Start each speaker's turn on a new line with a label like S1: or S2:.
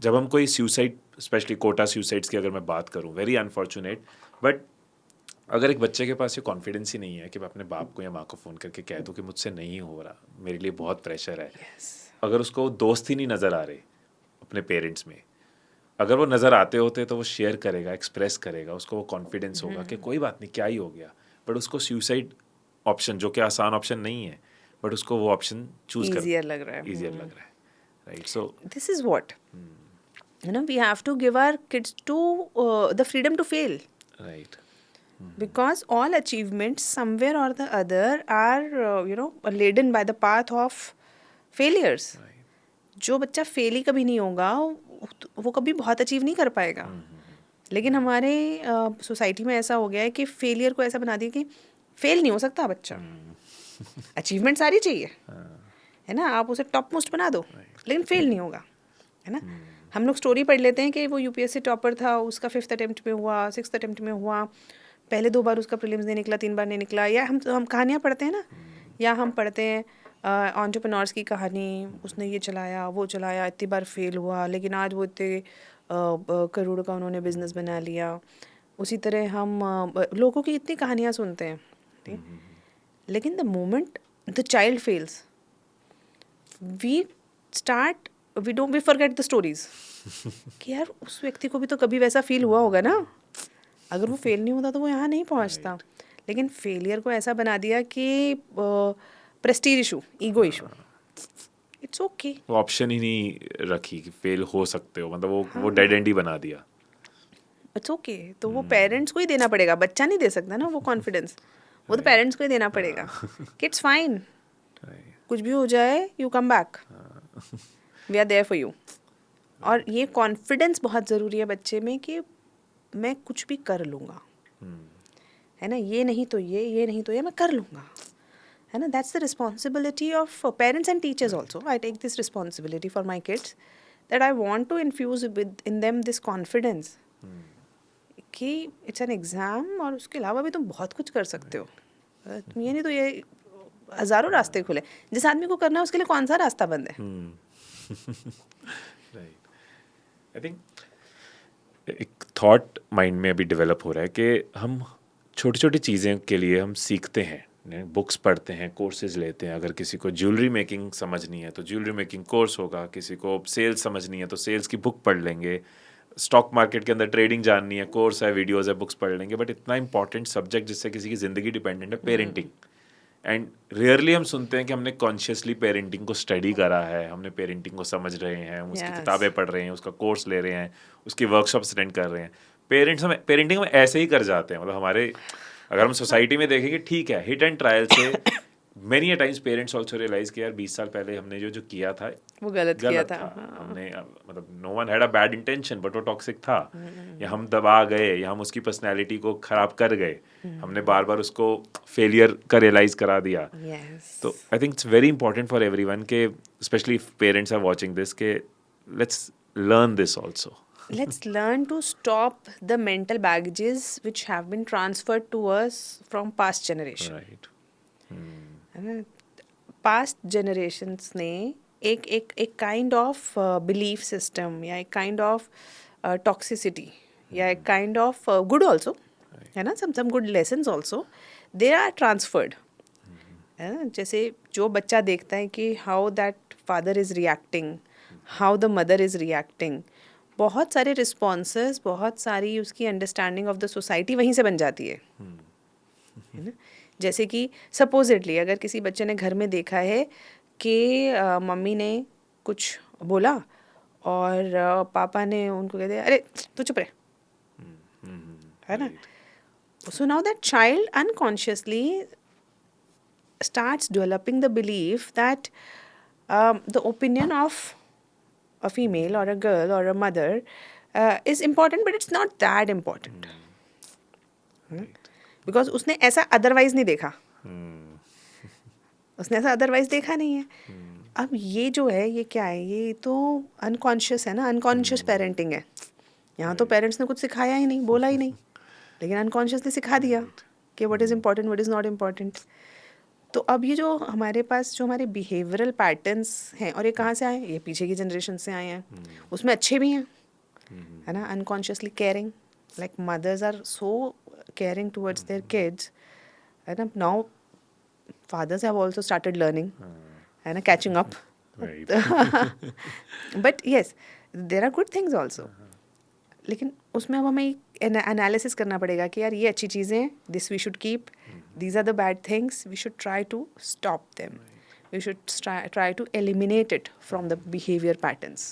S1: जब हम कोई सुसाइड, स्पेशली कोटा सुसाइड्स की अगर मैं बात करूँ, वेरी अनफॉर्चुनेट, बट अगर एक बच्चे के पास ये कॉन्फिडेंस ही नहीं है कि मैं अपने बाप को या माँ को फ़ोन करके कह दूँ कि मुझसे नहीं हो रहा, मेरे लिए बहुत प्रेशर है, अगर उसको दोस्त ही नहीं नज़र आ रहे अपने पेरेंट्स में, अगर वो नज़र आते होते तो वो शेयर करेगा, एक्सप्रेस करेगा, उसको वो कॉन्फिडेंस होगा कि कोई बात नहीं, क्या ही हो गया। बट उसको सुसाइड ऑप्शन, जो कि आसान ऑप्शन नहीं है, बट उसको वो ऑप्शन चूज कर,
S2: ईजियर लग रहा है।
S1: ईजियर लग रहा है, right? So
S2: this is what we have to give our kids to the freedom to fail,
S1: right,
S2: because all achievements somewhere or the other are laden by the path of failures. जो बच्चा fail ही कभी नहीं होगा वो कभी बहुत achieve नहीं कर पाएगा। लेकिन हमारे सोसाइटी में ऐसा हो गया है कि फेलियर को ऐसा बना दिया कि फेल नहीं हो सकता बच्चा, अचीवमेंट सारी चाहिए, है ना, आप उसे टॉप मोस्ट बना दो लेकिन फेल नहीं होगा, है ना। हम लोग स्टोरी पढ़ लेते हैं कि वो यूपीएससी टॉपर था, उसका 5th अटेम्प्ट में हुआ, 6th अटेम्प्ट में हुआ, पहले 2 बार उसका प्रीलिम्स नहीं निकला, 3 बार नहीं निकला। या हम कहानियाँ पढ़ते हैं ना, या हम पढ़ते हैं एंटरप्रेन्योर्स की कहानी, उसने ये चलाया वो चलाया, इतनी बार फेल हुआ लेकिन आज वो इतने करोड़ का उन्होंने बिजनेस बना लिया। उसी तरह हम लोगों की इतनी कहानियाँ सुनते हैं, ठीक है? लेकिन the moment the child fails we forget the stories कि यार उस व्यक्ति को भी तो कभी वैसा फील हुआ होगा ना, अगर वो फेल नहीं होता तो वो यहाँ नहीं पहुँचता। लेकिन फेलियर को ऐसा बना दिया कि Prestige issue, ego issue, it's okay,
S1: वो ऑप्शन ही नहीं रखी कि फेल हो सकते हो, मतलब वो डेड एंड ही बना दिया।
S2: It's okay. तो वो पेरेंट्स को ही देना पड़ेगा, बच्चा नहीं दे सकता ना वो कॉन्फिडेंस, वो तो पेरेंट्स को ही देना पड़ेगा कि इट्स फाइन, कुछ भी हो जाए you come back, we are there for you. और ये कॉन्फिडेंस बहुत ज़रूरी है बच्चे में कि मैं कुछ भी कर लूँगा, है ना, ये नहीं तो ये नहीं तो ये, मैं कर लूँगा, है ना। That's the responsibility of parents and teachers also. I take this responsibility for my kids that I want to infuse within them this confidence कि इट्स एन एग्ज़ाम और उसके अलावा भी तुम बहुत कुछ कर सकते हो। तुम ये नहीं तो ये, हज़ारों रास्ते खुले, जिस आदमी को करना है उसके लिए कौन सा रास्ता बंद है।
S1: राइट, आई थिंक एक थॉट माइंड में अभी डेवलप हो रहा है कि हम छोटी छोटी चीज़ें के लिए हम सीखते हैं, बुक्स पढ़ते हैं, कोर्सेज लेते हैं। अगर किसी को ज्वेलरी मेकिंग समझनी है तो ज्वेलरी मेकिंग कोर्स होगा, किसी को सेल्स समझनी है तो सेल्स की बुक पढ़ लेंगे, स्टॉक मार्केट के अंदर ट्रेडिंग जाननी है, कोर्स है, वीडियोस है, बुक्स पढ़ लेंगे। बट इतना इंपॉर्टेंट सब्जेक्ट जिससे किसी की ज़िंदगी डिपेंडेंट है, पेरेंटिंग। एंड रियरली हम सुनते हैं कि हमने कॉन्शियसली पेरेंटिंग को स्टडी करा है, हमने पेरेंटिंग को समझ रहे हैं, हम उसकी किताबें पढ़ रहे हैं, उसका कोर्स ले रहे हैं, उसकी वर्कशॉप्स अटेंड कर रहे हैं। पेरेंटिंग में ऐसे ही कर जाते हैं, मतलब हमारे, अगर हम सोसाइटी में देखेंगे ठीक है, हिट एंड ट्रायल से many a times parents also realise कि यार 20 साल पहले हमने जो किया था
S2: वो गलत किया था।
S1: हमने, मतलब no one had a bad intention but वो टॉक्सिक था, या हम दबा गए, या हम उसकी पर्सनैलिटी को खराब कर गए, हमने बार बार उसको फेलियर का रियलाइज करा दिया। तो I think it's very important for everyone के, specially parents are watching this, के let's learn this also.
S2: Let's learn to stop the mental baggages which have been transferred to us from past generation.
S1: Right.
S2: Past generations ने एक kind of belief system या एक kind of toxicity या एक kind of good also, है ना, some good lessons also they are transferred, है ना। जैसे जो बच्चा देखता है कि how that father is reacting, how the mother is reacting, बहुत सारे रिस्पॉन्सेस, बहुत सारी उसकी अंडरस्टैंडिंग ऑफ द सोसाइटी वहीं से बन जाती है ना। जैसे कि सपोजिटली अगर किसी बच्चे ने घर में देखा है कि मम्मी ने कुछ बोला और पापा ने उनको कह दिया अरे तू चुप रहे, है ना। So now that child unconsciously starts developing the belief that the opinion of a female or a girl or a mother is important, but it's not that important. Because उसने ऐसा अदरवाइज नहीं देखा, उसने ऐसा अदरवाइज देखा नहीं है। अब ये जो है ये क्या है, ये तो अनकॉन्शियस है ना, अनकॉन्शियस पेरेंटिंग है। यहाँ तो पेरेंट्स ने कुछ सिखाया ही नहीं, बोला ही नहीं, लेकिन अनकॉन्शियसली सिखा दिया कि what is important, what is not important. तो अब ये जो हमारे पास जो हमारे बिहेवियरल पैटर्न्स हैं, और ये कहाँ से आए हैं? ये पीछे की जनरेशन से आए हैं. उसमें अच्छे भी हैं, है ना, unconsciously caring, like mothers are so caring towards their kids, है ना. Now fathers have also started learning, है ना, catching up.
S1: Right.
S2: But yes, there are good things also. लेकिन उसमें अब हमें एनालिसिस करना पड़ेगा कि यार ये अच्छी चीज़ें हैं, this we should keep, these are the bad things, we should try to stop them. We should try to eliminate it from the behavior patterns.